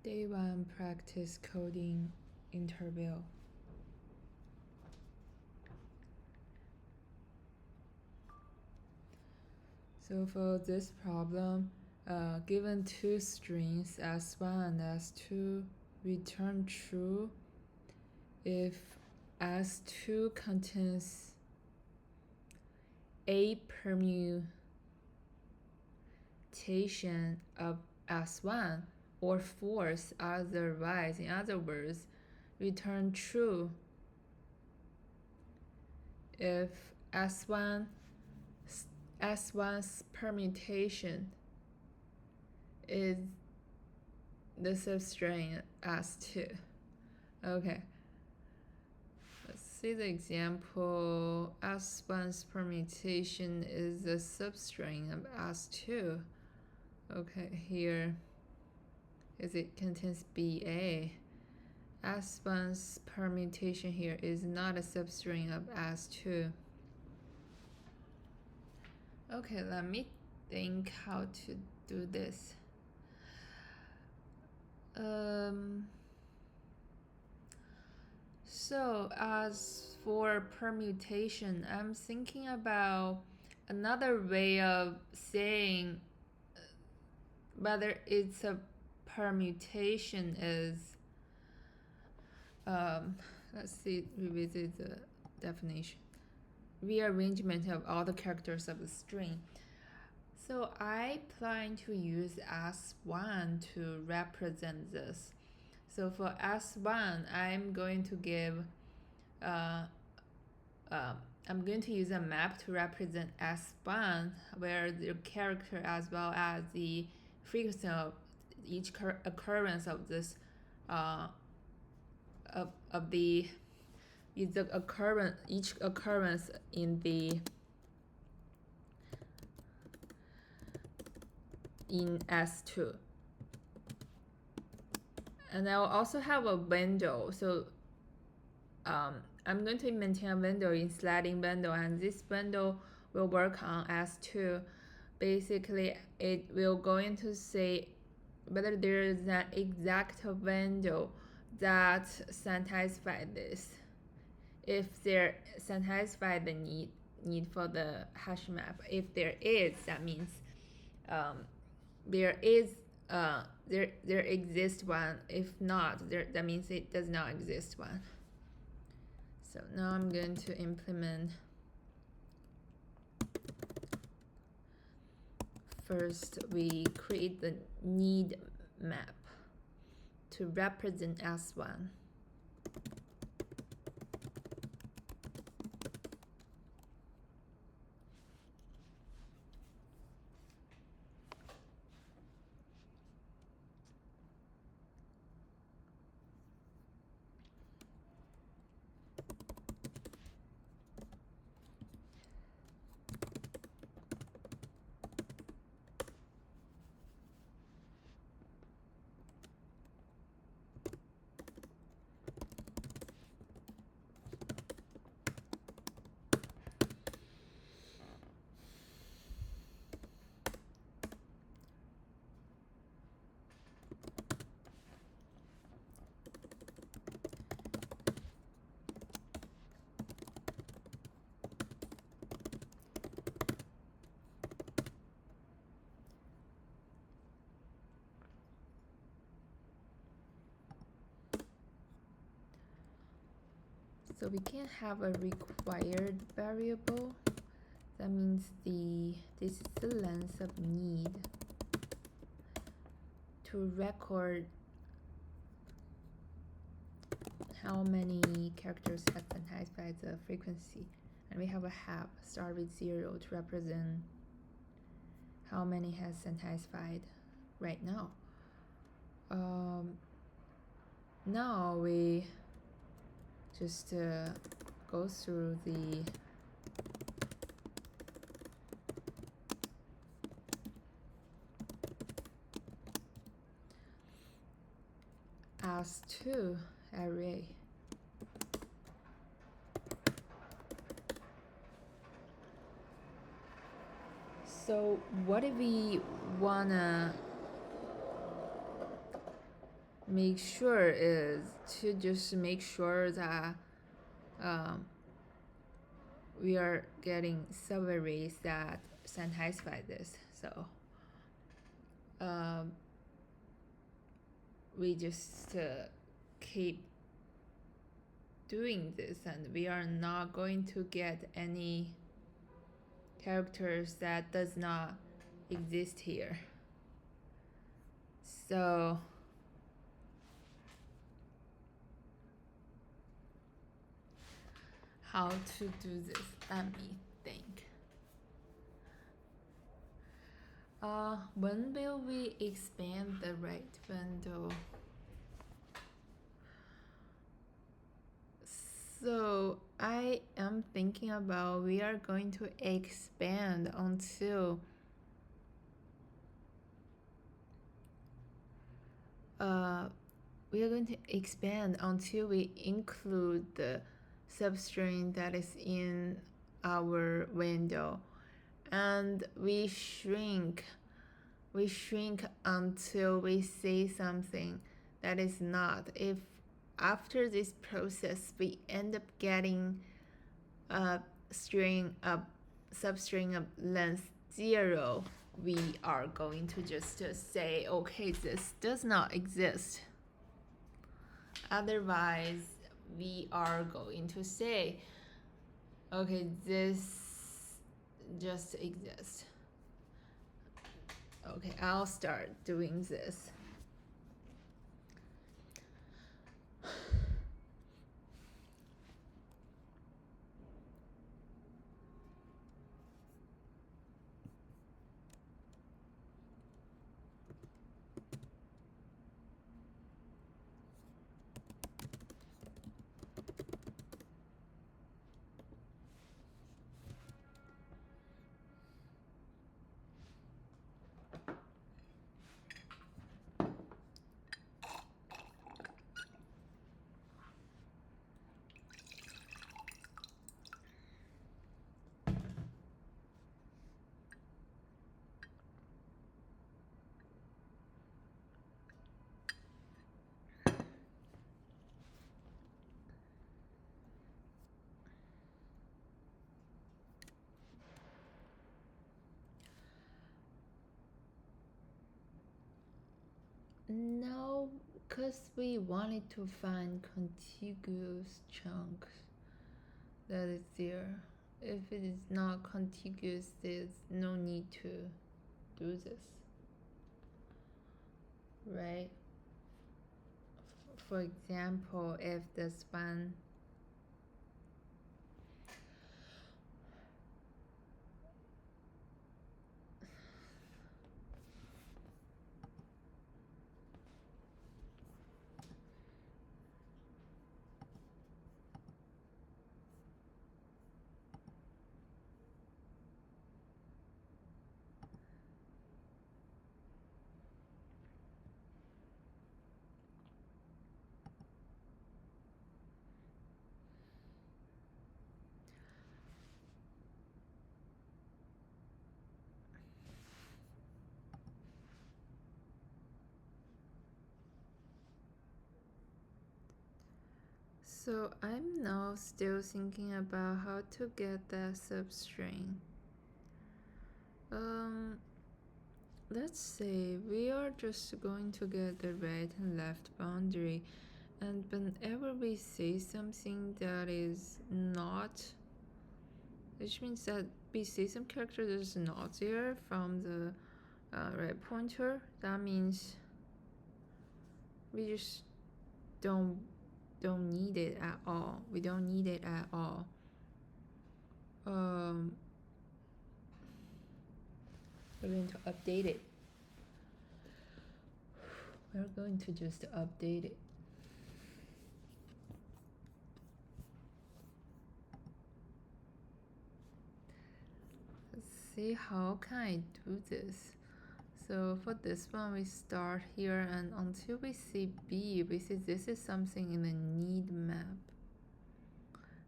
Day 1 practice coding interview. So for this problem, given two strings S1 and S2, return true if S2 contains a permutation of S1 or false otherwise. In other words, return true if S1's permutation is the substring S2. Okay, let's see the example. S1's permutation is the substring of S2. Okay, here is it contains BA. S1's permutation here is not a substring of S2. Okay, let me think how to do this. So as for permutation, I'm thinking about another way of saying whether it's a permutation is, let's see, revisit the definition. Rearrangement of all the characters of the string. So I plan to use S1 to represent this. So for S1, I'm going to give, I'm going to use a map to represent S1, where the character as well as the frequency of each occurrence of this, each occurrence in S2. And I will also have a window. So I'm going to maintain a window in sliding window, and this window will work on S2. Basically, it will going to say whether there is an exact window that satisfies this. If there satisfies the need for the hash map. If there is, that means there exists one. If not, that means it does not exist one. So now I'm going to implement. First, we create the need map to represent S1. So we can have a required variable. That means this is the length of need to record how many characters have satisfied the frequency. And we have a half, start with 0 to represent how many has satisfied right now. Now we just go through the S2 array. So what if we wanna make sure is to just make sure that we are getting subarrays that satisfy this. So we just keep doing this, and we are not going to get any characters that does not exist here. So how to do this? Let me think. When will we expand the right window? So I am thinking about we are going to expand until we are going to expand until we include the substring that is in our window, and we shrink until we say something that is not. If after this process we end up getting a substring of length 0, we are going to just say, okay, this does not exist. Otherwise, we are going to say, okay, this just exists. Okay, I'll start doing this. No, because we wanted to find contiguous chunks that is there. If it is not contiguous, there's no need to do this, right? For example, if this one So I'm now still thinking about how to get that substring. Let's say we are just going to get the right and left boundary, and whenever we say something that is not, which means that we say some character that is not there from the right pointer, that means we just don't need it at all. We don't need it at all. We're going to update it. We're going to just update it. Let's see, how can I do this? So for this one, we start here, and until we see B, we see this is something in the need map.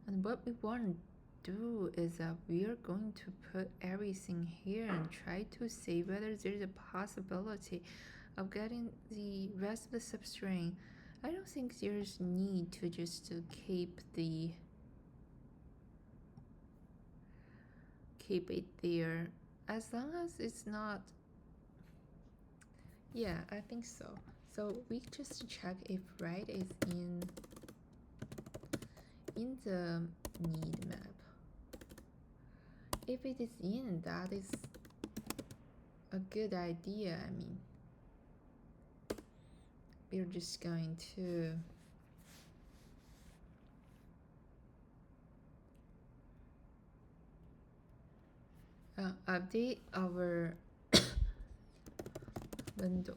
And what we want to do is that we are going to put everything here and try to see whether there's a possibility of getting the rest of the substring, I don't think there's need to just keep it there, as long as it's not. Yeah, I think so. So we just check if right is in the need map. If it is in, that is a good idea. I mean, we're just going to update our window.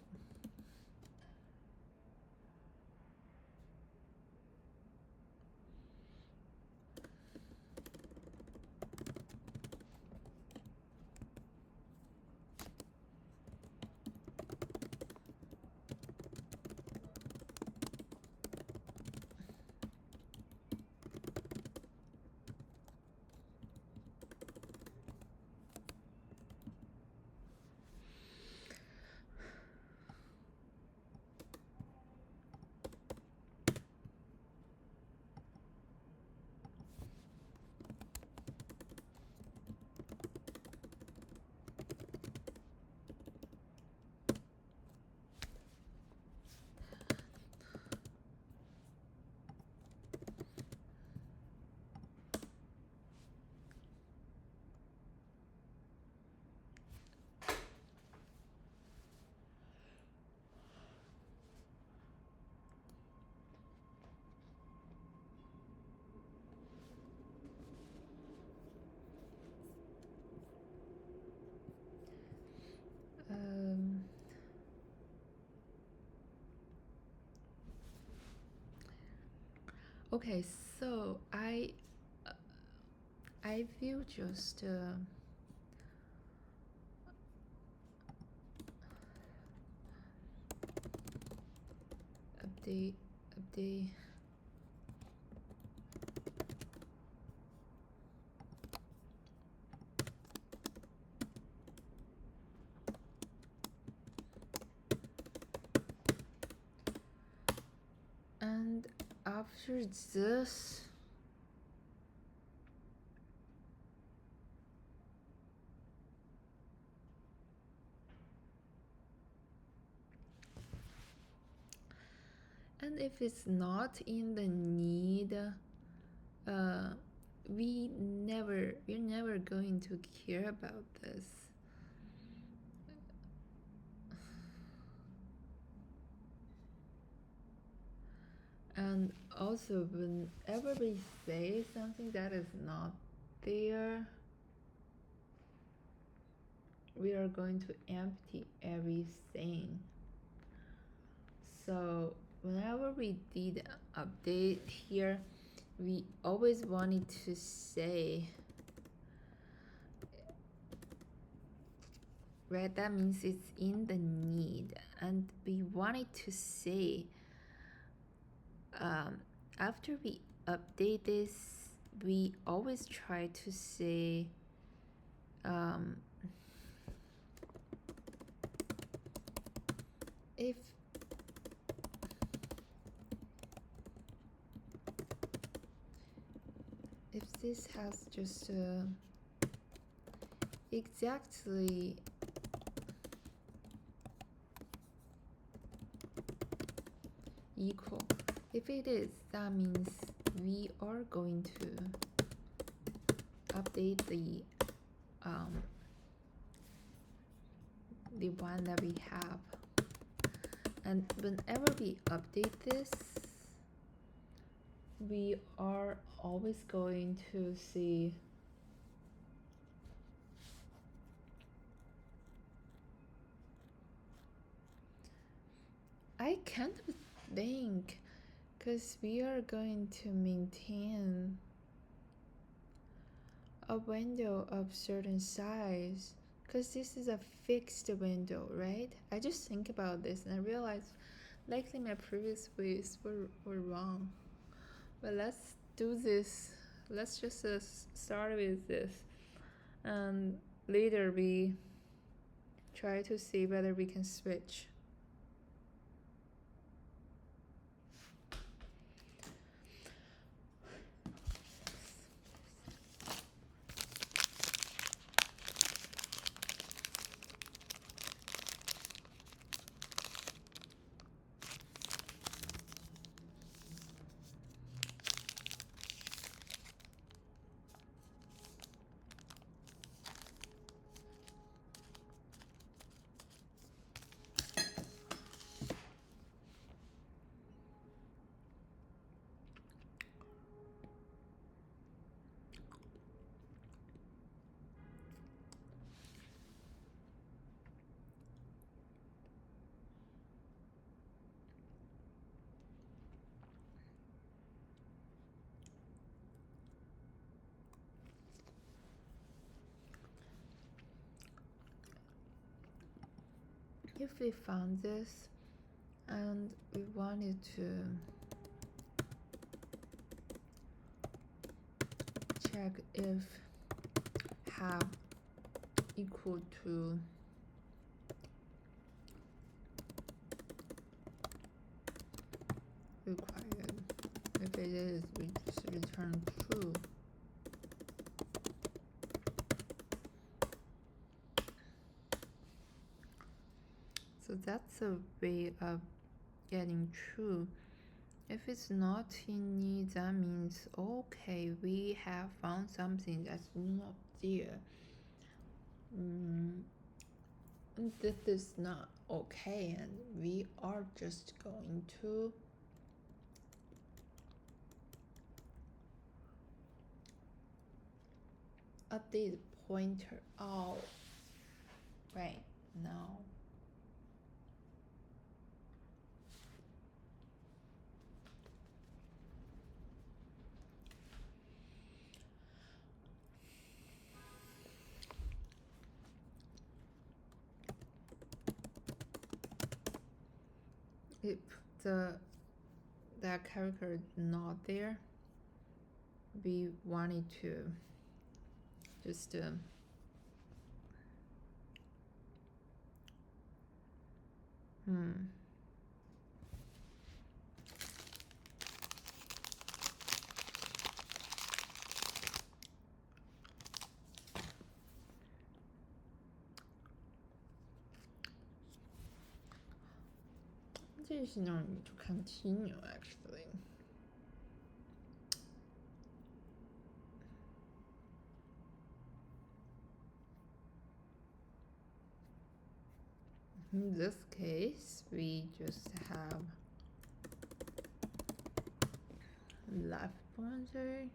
Okay, so I will just update. And after this, and if it's not in the need, we're never going to care about this. And also, whenever we say something that is not there, we are going to empty everything. So whenever we did update here, we always wanted to say, right, that means it's in the need, and we wanted to say after we update this, we always try to say if this has just exactly equal. If it is, that means we are going to update the one that we have. And whenever we update this, we are always going to see I can't think, because we are going to maintain a window of certain size, because this is a fixed window, right? I just think about this and I realized likely my previous ways were wrong. But let's do this. Let's just start with this, and later we try to see whether we can switch. if we found this and we wanted to check if have equal to required. If it is, we just return true. So that's a way of getting true. If it's not in need, that means okay, we have found something that's not there. This is not okay, and we are just going to update pointer out right now. If that character is not there, we wanted to just this is not need to continue actually. In this case, we just have left pointer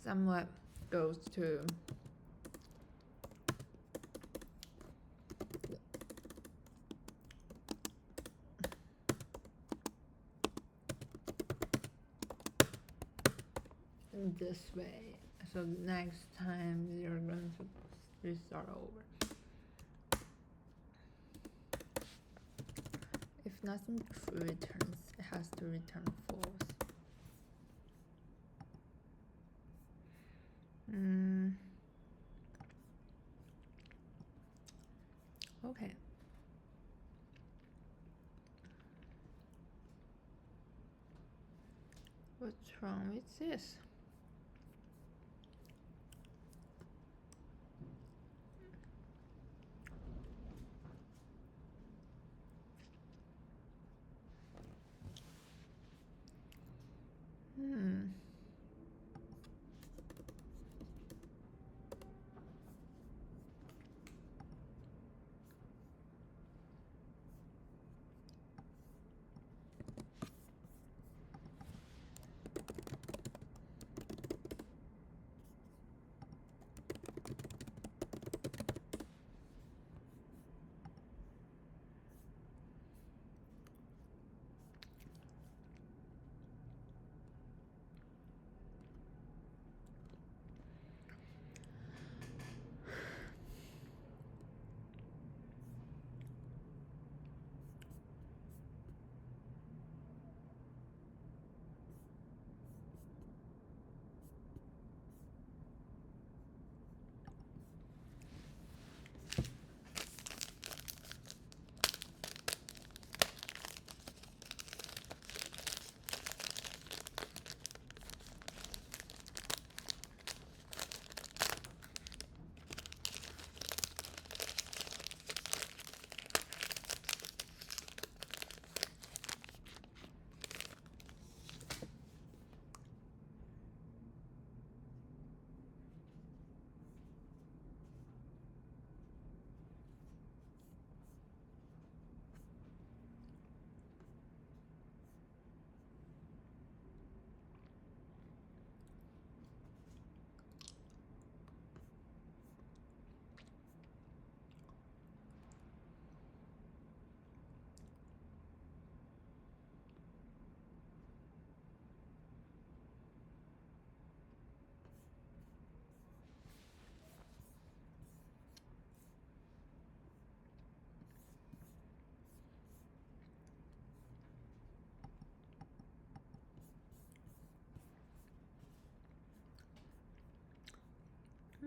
somewhat goes to this way. So next time you're going to restart over. If nothing true returns, it has to return false. Okay. What's wrong with this?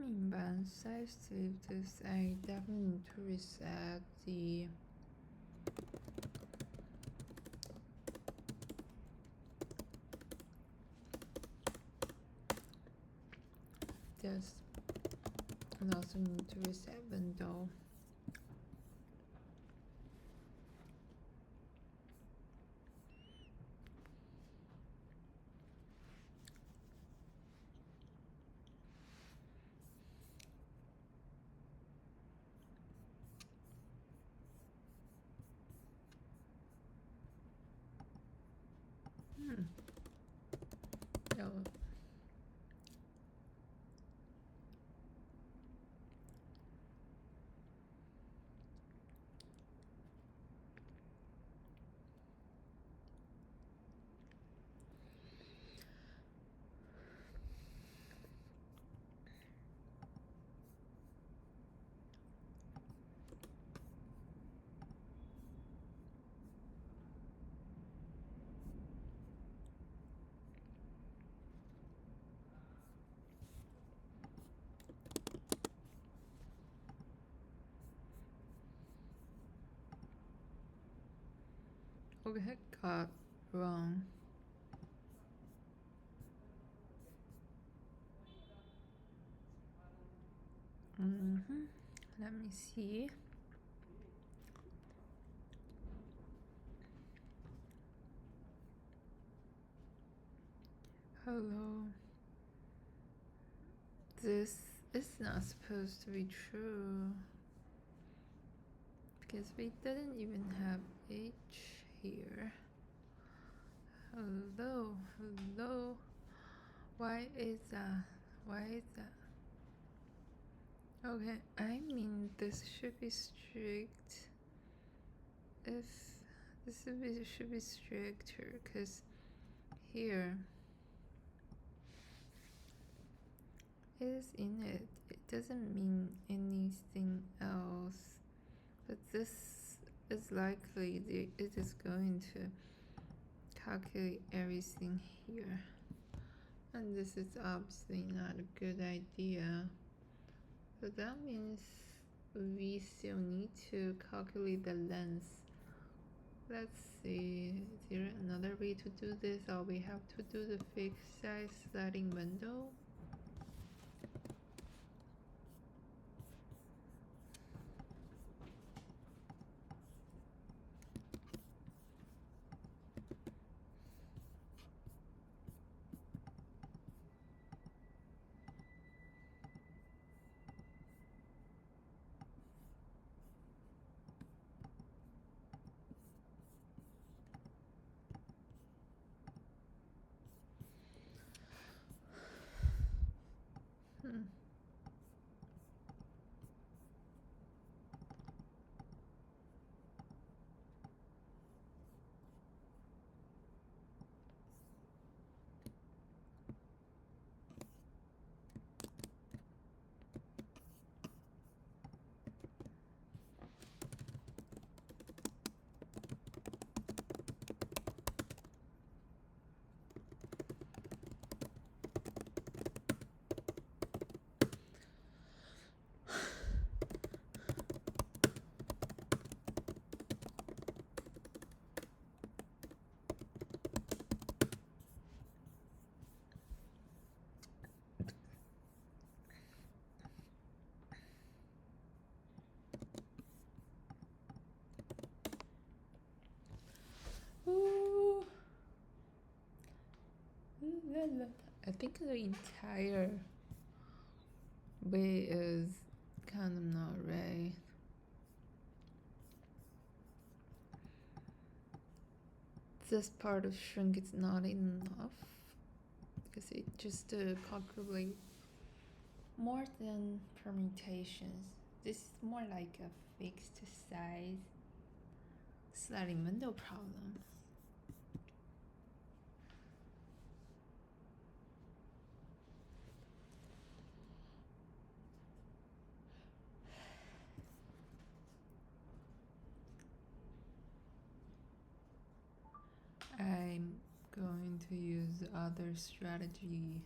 明白 size save this. I definitely need to reset the this, and also need to reset window. No. Okay, got wrong. Let me see. Hello. This is not supposed to be true because we didn't even have H here. Hello, hello. Why is that? Why is that? Okay, I mean this should be strict. If this should be stricter, because here is in it. It doesn't mean anything else. But this is likely it is going to calculate everything here. And this is obviously not a good idea. But that means we still need to calculate the length. Let's see, is there another way to do this, or we have to do the fixed size sliding window? Ooh. I think the entire way is kind of not right. This part of shrink is not enough because it just calculate more than permutations. This is more like a fixed size sliding window problem. I'm going to use other strategy